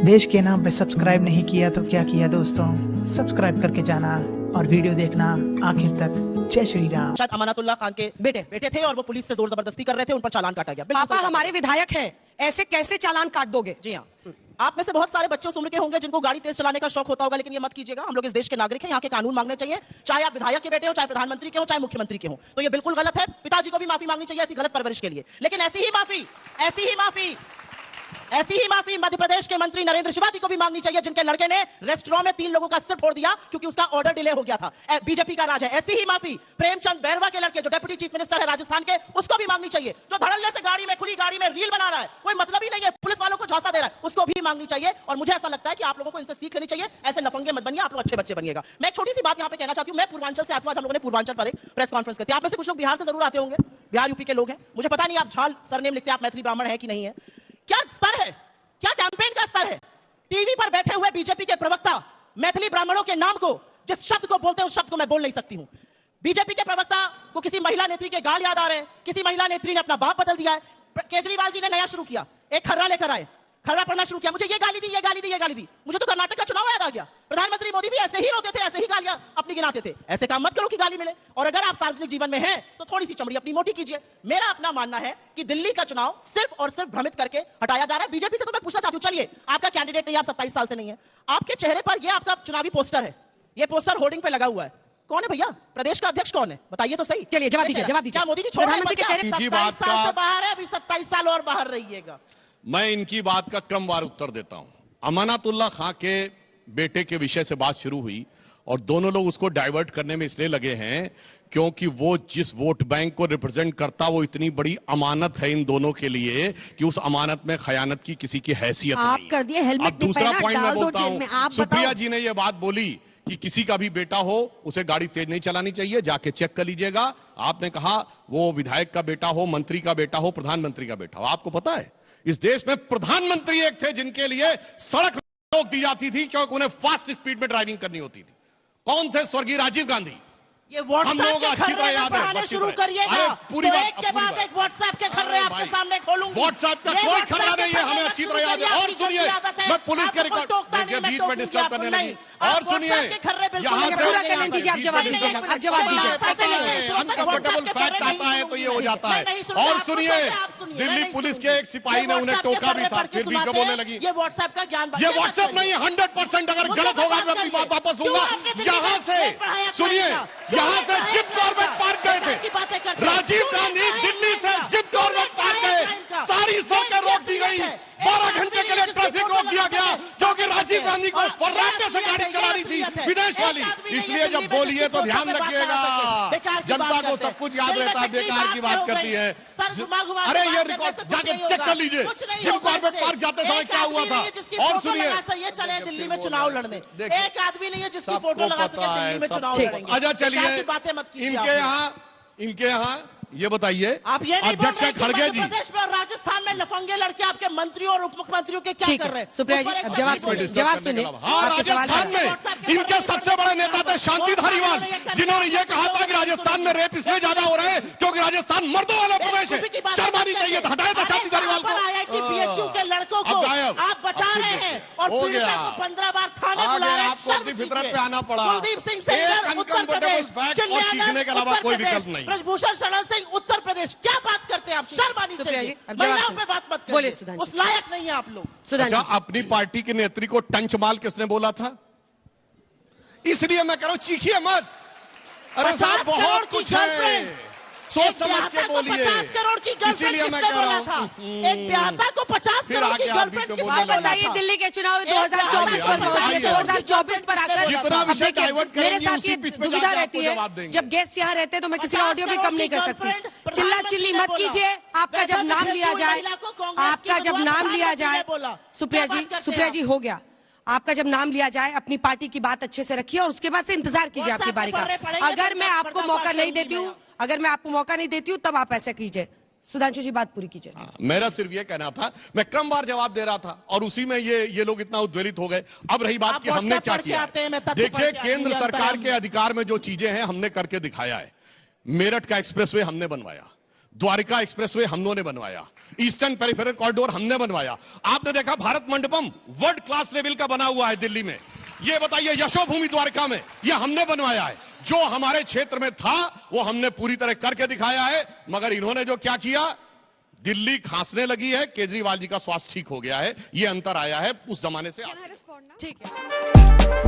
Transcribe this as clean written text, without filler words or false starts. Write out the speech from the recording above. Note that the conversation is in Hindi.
देश के नाम पे सब्सक्राइब नहीं किया तो क्या किया दोस्तों, सब्सक्राइब करके जाना और वीडियो देखना आखिर तक। जय श्री राम। शायद अमानतुल्लाह खान के बेटे थे और वो पुलिस से जोर जबरदस्ती कर रहे थे, उन पर चालान काटा गया। पापा हमारे विधायक हैं, ऐसे कैसे चालान काट दोगे? जी हाँ, आप में से बहुत सारे बच्चे उस उम्र के होंगे जिनको गाड़ी तेज चलाने का शौक होता होगा, लेकिन ये मत कीजिएगा। हम लोग इस देश के नागरिक हैं, यहाँ के कानून मांगने चाहिए, चाहे आप विधायक के बेटे हो, चाहे प्रधानमंत्री के हो, चाहे मुख्यमंत्री के हो। तो ये बिल्कुल गलत है। पिताजी को भी माफी मांगनी चाहिए ऐसी गलत परवरिश के लिए, लेकिन ऐसी ही माफी मध्य प्रदेश के मंत्री नरेंद्र शिवाजी को भी मांगनी चाहिए, जिनके लड़के ने रेस्टोरेंट में 3 लोगों का सिर फोड़ दिया क्योंकि उसका ऑर्डर डिले हो गया था। बीजेपी का राज है। ऐसी ही माफी प्रेमचंद बैरवा के लड़के, जो डेप्यूटी चीफ मिनिस्टर है राजस्थान के, उसको भी मांगनी चाहिए। जो धड़ल्ले से गाड़ी में, खुली गाड़ी में रील बना रहा है, कोई मतलब ही नहीं है, पुलिस वालों को झांसा दे रहा है, उसको भी मांगनी चाहिए। और मुझे ऐसा लगता है कि आप लोगों को इनसे सीख लेनी चाहिए। ऐसे लफंगे मत बनिए, आप लोग अच्छे बच्चे बनिएगा। मैं एक छोटी सी बात यहाँ पे कहना चाहती हूँ। मैं पूर्वांचल से आता हूँ, हम लोगों ने पूर्वांचल पर एक प्रेस कॉन्फ्रेंस करती है। आप में से कुछ लोग बिहार से जरूर आते होंगे, बिहार यूपी के लोग हैं। मुझे पता नहीं आप झाल सरनेम लिखते हैं, आप मैथिली ब्राह्मण है कि नहीं है। क्या स्तर है, क्या कैंपेन का स्तर है? टीवी पर बैठे हुए बीजेपी के प्रवक्ता मैथिली ब्राह्मणों के नाम को, जिस शब्द को बोलते हैं उस शब्द को मैं बोल नहीं सकती हूं। बीजेपी के प्रवक्ता को किसी महिला नेत्री के गाल याद आ रहे हैं, किसी महिला नेत्री ने अपना बाप बदल दिया है। केजरीवाल जी ने नया शुरू किया, एक खर्रा लेकर आए, खर्रा पढ़ना शुरू किया, मुझे ये गाली दी, ये गाली दी, ये गाली दी। मुझे तो कर्नाटक का चुनाव याद आ गया। प्रधानमंत्री मोदी भी ऐसे ही रोते थे, ऐसे ही गालियां अपनी गिनाते थे। ऐसे काम मत करो कि गाली मिले। और अगर आप सार्वजनिक जीवन में हैं तो थोड़ी सी चमड़ी अपनी मोटी कीजिए। मेरा अपना मानना है कि दिल्ली का चुनाव सिर्फ और सिर्फ भ्रमित करके हटाया जा रहा है। बीजेपी से तो मैं पूछना चाहती हूँ, चलिए आपका कैंडिडेट नहीं, आप 27 साल से नहीं है, आपके चेहरे पर यह आपका चुनावी पोस्टर है, ये पोस्टर होर्डिंग पे लगा हुआ है, कौन है भैया? प्रदेश का अध्यक्ष कौन है? बताइए तो सही। चलिए जवाब दीजिए, जवाब दीजिए। क्या मोदी जी प्रधानमंत्री के चेहरे 27 साल से बाहर है, अभी 27 साल और बाहर रहिएगा। मैं इनकी बात का क्रमवार उत्तर देता हूं। अमानतुल्लाह खां के बेटे के विषय से बात शुरू हुई और दोनों लोग उसको डाइवर्ट करने में इसलिए लगे हैं क्योंकि वो जिस वोट बैंक को रिप्रेजेंट करता, वो इतनी बड़ी अमानत है इन दोनों के लिए कि उस अमानत में खयानत की किसी की हैसियत नहीं। आप कर दिए हेलमेट अब दूसरा पॉइंट मैं बोलता हूं, सुप्रिया जी ने यह बात बोली कि किसी का भी बेटा हो उसे गाड़ी तेज नहीं चलानी चाहिए, जाके चेक कर लीजिएगा। आपने कहा वो विधायक का बेटा हो, मंत्री का बेटा हो, प्रधानमंत्री का बेटा हो। आपको पता है इस देश में प्रधानमंत्री एक थे जिनके लिए सड़क रोक दी जाती थी क्योंकि उन्हें फास्ट स्पीड में ड्राइविंग करनी होती थी। कौन थे? स्वर्गीय राजीव गांधी। ये हम लोग अच्छी तरह याद है। शुरू करिएगा, पूरी बात एक के बाद एक व्हाट्सएप के खर्रे आपके सामने खोलूंगा। व्हाट्सएप का कोई खर्रा नहीं है, हमें अच्छी तरह याद है। और सुनिए, मैं पुलिस के रिकॉर्ड देखिए, बीच में डिस्टर्ब करने लगी। और सुनिए, यहाँ से पूरा करने दीजिए, आप जवाब दीजिए, आप जवाब दीजिए। अनकंफर्टेबल फैक्ट आता है तो ये हो जाता है। और सुनिए, दिल्ली पुलिस के एक सिपाही ने उन्हें टोका भी था, फिर भी बोलने लगी। ये व्हाट्सएप का ज्ञान, ये व्हाट्सएप नहीं है। 100% अगर गलत होगा मैं अपनी बात वापस लूंगा। यहाँ से सुनिए, यहाँ से जिप कॉर्बेट पार्क गए थे राजीव गांधी, दिल्ली से जिप कॉर्बेट पार्क गए, सारी सड़कें रोक दी गई, 12 घंटे के लिए ट्रैफिक रोक दिया गया क्योंकि राजीव गांधी को फर्राटे से गाड़ी चलानी थी विदेश वाली। इसलिए जब बोलिए तो ध्यान रखिएगा, जनता को सब कुछ याद रहता है, बेकार की बात करती है। अरे ये रिकॉर्ड जाके चेक कर लीजिए, जिप कॉर्बेट पार्क जाते समय क्या हुआ था। और सुनिए, चले दिल्ली में चुनाव लड़ने, एक आदमी नहीं है जिसकी फोटो लगा सके दिल्ली में चुनाव लड़ेंगे। अच्छा चलिए, इनके यहाँ ये बताइए, आप ये नहीं अध्यक्ष खड़गे जी प्रदेश में राजस्थान में लफंगे लड़के आपके मंत्रियों और उप मुख्यमंत्रियों के क्या कर रहे हैं? सुप्रिया जी जवाब सुनिए। हाँ, राजस्थान में इनके सबसे बड़े नेता थे शांति धारीवाल, जिन्होंने ये कहा था कि राजस्थान में रेप इसलिए ज्यादा हो रहे हैं क्योंकि राजस्थान मर्दों वाला प्रदेश है, शर्म आनी चाहिए। हटाया था शांति धारीवाल को। IIT के लड़कों को आप बचा रहे हैं और पीड़िता को 15 बार थाने बुला रहे हैं। आपको अपनी फितरत पे आना पड़ा। कुलदीप सिंह सेंगर उत्तर प्रदेश, और सीखने के अलावा कोई विकल्प नहीं। ब्रजभूषण शरण सिंह उत्तर प्रदेश, क्या बात करते हैं आप? शर्म आनी चाहिए। महिलाओं पे बात मत बोले करिए, उस लायक नहीं है आप लोग। अच्छा, अपनी पार्टी की नेत्री को टंच माल किसने बोला था? इसलिए मैं कह रहा हूं चीखिए मत। अरे साहब बहुत कुछ है, सोच समझ के बोलिए। 50 करोड़ की गर्लफ्रेंड किसने बोला था? एक ब्याहता को 50 करोड़ की गर्लफ्रेंड किसने बोला था? बताइए, दिल्ली के चुनाव 2024 पर पहुंचे, 2024 पर आकर जितना विषय डाइवर्ट मेरे करेंगे साथ उसी ये बीच में दुविधा जाके रहती आपको है, जवाब देंगे। जब गेस्ट यहाँ रहते हैं तो मैं किसी का ऑडियो भी कम नहीं कर सकती। चिल्ला चिल्ली मत कीजिए। आपका जब नाम लिया जाए, आपका जब नाम लिया जाए, सुप्रिया जी हो गया। आपका जब नाम लिया जाए अपनी पार्टी की बात अच्छे से रखिए और उसके बाद से इंतजार कीजिए आपकी बारी का। अगर मैं आपको मौका नहीं देती हूँ, अगर मैं आपको मौका नहीं देती हूँ तब आप ऐसा कीजिए। सुधांशु जी बात पूरी कीजिए। मेरा सिर्फ ये कहना था, मैं क्रमवार जवाब दे रहा था और उसी में ये लोग इतना उद्वेलित हो गए। अब रही बात कि हमने क्या किया। देखिए, केंद्र सरकार के अधिकार में जो चीजें हैं हमने करके दिखाया है। मेरठ का एक्सप्रेसवे हमने बनवाया, द्वारका एक्सप्रेसवे हम लोगों ने बनवाया, ईस्टर्न पेरिफेरल कॉरिडोर हमने बनवाया। आपने देखा Bharat Mandapam world class level का बना हुआ है दिल्ली में। ये बताइए यशोभूमि द्वारका में ये हमने बनवाया है। जो हमारे क्षेत्र में था वो हमने पूरी तरह करके दिखाया है। मगर इन्होंने जो क्या किया, दिल्ली खांसने लगी है, केजरीवाल जी का स्वास्थ्य ठीक हो गया है। ये अंतर आया है उस जमाने से। ठीक है।